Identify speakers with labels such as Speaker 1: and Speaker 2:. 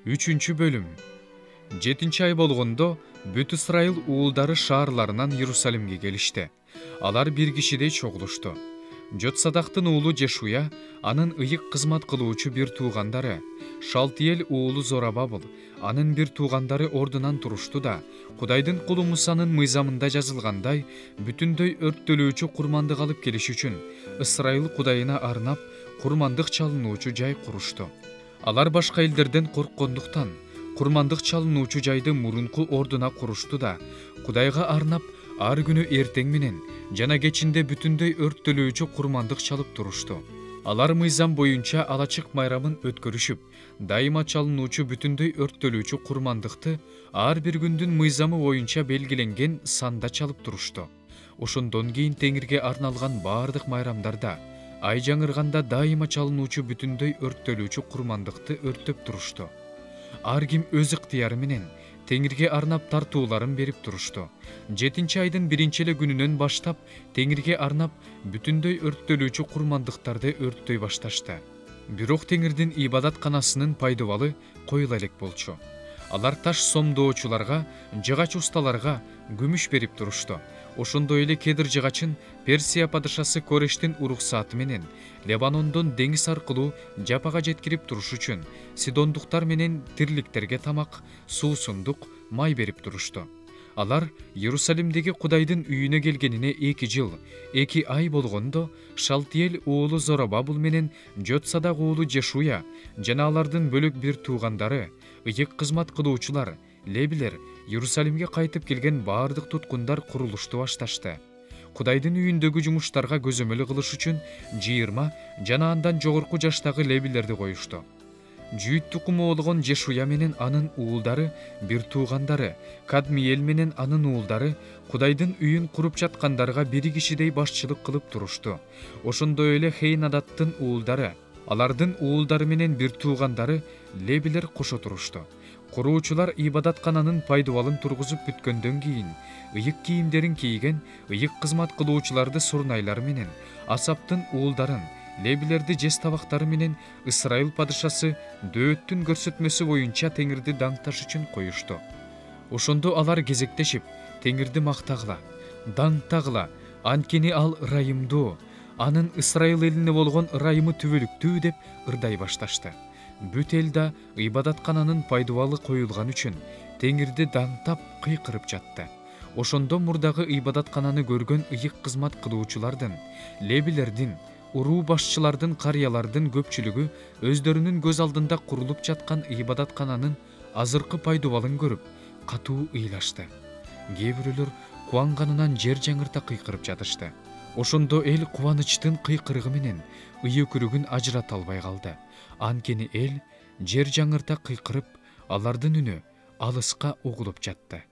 Speaker 1: 3 бөлүм. 7 ай болгондо бүт Исрайыл уулдары шаарларынан Иерусалимге келишти. Алар бир кишидей чогулушту. Жотсадактын уулу Жешуя, анын ыйык кызмат кылуучу бир туугандары, Шалтиел уулу Зоробабыл, анын бир туугандары ордунан турушту да, Кудайдын кулу Мусанын мыйзамында жазылгандай, бүтүндөй өрттөлүүчү курмандык алып келиш үчүн Исрайыл Кудайына арнап курмандык чалынуучу жай курушту. Алар башка элдерден корккондуктан курмандык чалынуучу жайды мурунку ордуна курушту да, Кудайга арнап ар күнү эртең менен жана кечинде бүтүндөй өрттөлүүчү курмандык чалып турушту. Алар мыйзам боюнча алачык майрамын өткөрүшүп, дайыма чалынуучу бүтүндөй өрттөлүүчү курмандыкты ар бир күндүн мыйзамы боюнча белгиленген санда чалып турушту. Ошондон кийин Теңирге арналган баардык майрамдарда, ай жаңырганда дайыма чалынуучу бүтүндөй өрттөлүүчү курмандыкты өрттөп турушту. Ар ким өз ыктыяры менен Теңирге арнап тартууларын берип турушту. 7 айдын 1-эле күнүнөн баштап Теңирге арнап бүтүндөй өрттөлүүчү курмандыктарды өрттөй башташты. Бирок Теңирдин ибадатканасынын пайдубалы коюла элек болчу. Алар таш сомдоочуларга, жыгач усталарга күмүш берип турушту. Ошондой эле кедир жыгачын Персия падышасы Корештин уруксааты менен Лебанондон деңиз аркылуу Жапага жеткирип туруш үчүн Сидондуктар менен тирликтерге тамак, суусундук, май берип турушту. Алар Иерусалимдеги Кудайдын үйүнө келгенине 2 жыл, 2 ай болгондо Шалтиел уулу Зоробабыл менен Жотсадак уулу Жешуя жана алардын бөлөк бир туугандары, ыйык кызмат кылуучулар, лебилер Иерусалимге кайтып келген баардык туткундар курулушту башташты. Кудайдын үйүндөгү жумуштарга көзөмөл кылыш үчүн 20 жана андан жогорку жаштагы лебилерди коюшту. Жүйүт тукуму болгон Жешуя менен анын уулдары, бир туугандары, Кадмиел менен анын уулдары Кудайдын үйүн куруп жаткандарга бир кишидей башчылык кылып турушту. Ошондой эле Хейнадаттын уулдары, алардын уулдары менен бир туугандары лебилер кошо турушту. Куруучулар ибадаткананын пайдубалын тургузуп бүткөндөн кийин ыйык кийимдерин кийген ыйык кызмат кылуучуларды сурнайлары менен, Асаптын уулдарын, лебилерди жес табактары менен Исрайыл падышасы дөөттүн көрсөтмөсү боюнча Теңирди даңташ үчүн коюшту. Ошондо алар кезектешип Теңирди мактагыла, даңтагыла, анткени ал ырайымдуу, анын Исрайыл элине болгон ырайымы түбөлүктүү деп ырдай башташты. Бүт эл да ибадаткананын пайдубалы коюлган үчүн Теңирди даңтап кыйкырып жатты. Ошондо мурдагы ибадаткананы көргөн ыйык кызмат кылуучулардын, лебилердин, уруу башчылардын, карыялардын көпчүлүгү өздөрүнүн көз алдында курулуп жаткан ибадаткананын азыркы пайдубалын көрүп, катуу ыйлашты. Кээ бирөөлөр кубанганынан жер жаңырта кыйкырып жатышты. Ошондо эл кубанычтын кыйкырыгы менен ыйы-күрүгүн ажырата албай калды. Анткени эл жер жаңырта кыйкырып, алардын үнү алыска угулуп жатты.